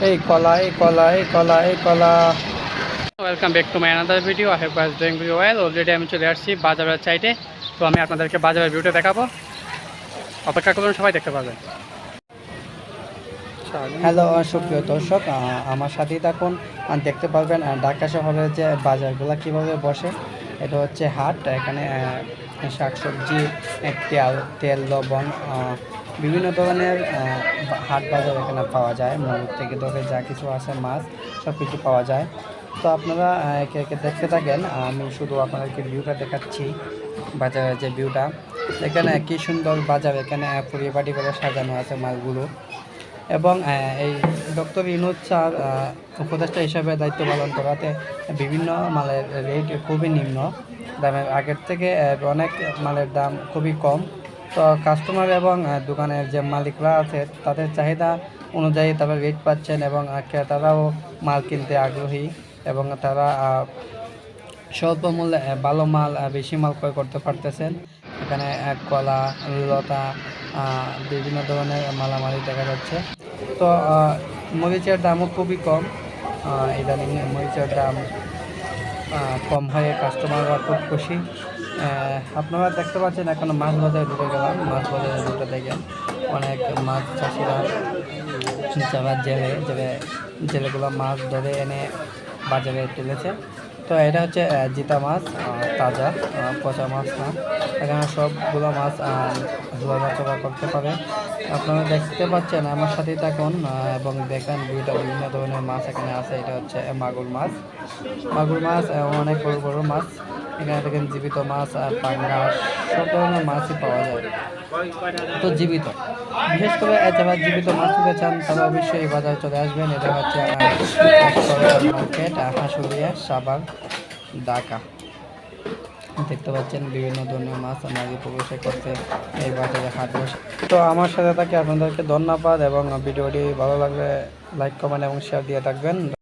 এই কলা এই কলা এই কলা এই কলা। Welcome back to my another video. I have guys doing very well. Already আমি চলে আসছি বাজারের সাইডে। তো আমি আপনাদেরকে বাজারের ভিউটা দেখাবো, অপেক্ষা করুন, সবাই দেখতে পাবেন। হ্যালো সুপ্রিয় দর্শক, আমার সাথেই থাকুন। দেখতে পারবেন ঢাকা শহরের যে বাজারগুলো কীভাবে বসে। এটা হচ্ছে হাট। এখানে শাকসবজি, তেল লবণ, বিভিন্ন ধরনের হাট বাজার এখানে পাওয়া যায়। মরিচ থেকে ধরে যা কিছু আছে, মাছ, সব কিছু পাওয়া যায়। তো আপনারা একে একে দেখতে থাকেন। আমি শুধু আপনাদেরকে ভিউটা দেখাচ্ছি, বাজারের যে ভিউটা। এখানে কি সুন্দর বাজার, এখানে পরিপাটি করে সাজানো আছে মাছগুলো। এবং এই ডক্টর ইউনূস স্যার উপদেষ্টা হিসাবে দায়িত্ব পালন করাতে বিভিন্ন মালের রেট খুবই নিম্ন দামের, আগের থেকে অনেক মালের দাম খুবই কম। তো কাস্টমার এবং দোকানের যে মালিকরা আছে তাদের চাহিদা অনুযায়ী তারা রেট পাচ্ছেন এবং ক্রেতারাও মাল কিনতে আগ্রহী এবং তারা স্বল্প মূল্যে ভালো মাল, বেশি মাল ক্রয় করতে পারতেছেন। এখানে কলা, লতা, বিভিন্ন ধরনের মালামালি দেখা যাচ্ছে। তো মরিচের দামও খুবই কম। ইদানিং মরিচের দাম কম হয়ে কাস্টমাররা খুব খুশি। আপনারা দেখতে পাচ্ছেন এখনো মাছ বাজারে ঢুকে গেলাম। মাছ বাজারে ঢুকে দেখেন অনেক মাছ চাষিরা যারা জেলেগুলো মাছ ধরে এনে বাজারে তুলেছে। তো এটা হচ্ছে জিতা মাছ, তাজা, পচা মাছ না। এখানে সবগুলো মাছ ধোয়া করতে পারে। আপনারা দেখতে পাচ্ছেন, আমার সাথেই থাকুন এবং দেখেন বিভিন্ন ধরনের মাছ এখানে আছে। এটা হচ্ছে মাগুর মাছ। মাগুর মাছ অনেক বড় বড় মাছ। এখানে দেখেন জীবিত মাছ, পাঙ্গাস, সব ধরনের মাছই পাওয়া যায়। তো জীবিত, বিশেষ করে যারা জীবিত মাছ নিতে চান তারা অবশ্যই এই বাজারে চলে আসবেন। এটা হচ্ছে মার্কেট, হাঁসুলিয়া, সাভার, ঢাকা। দেখতে পাচ্ছেন বিভিন্ন ধরনের মাছ আমাদের প্রবেশ করতে এই বাজারে হাট বসে। তো আমার সাথে থাকে আপনাদেরকে ধন্যবাদ এবং ভিডিওটি ভালো লাগলে লাইক, কমেন্ট এবং শেয়ার দিয়ে থাকবেন।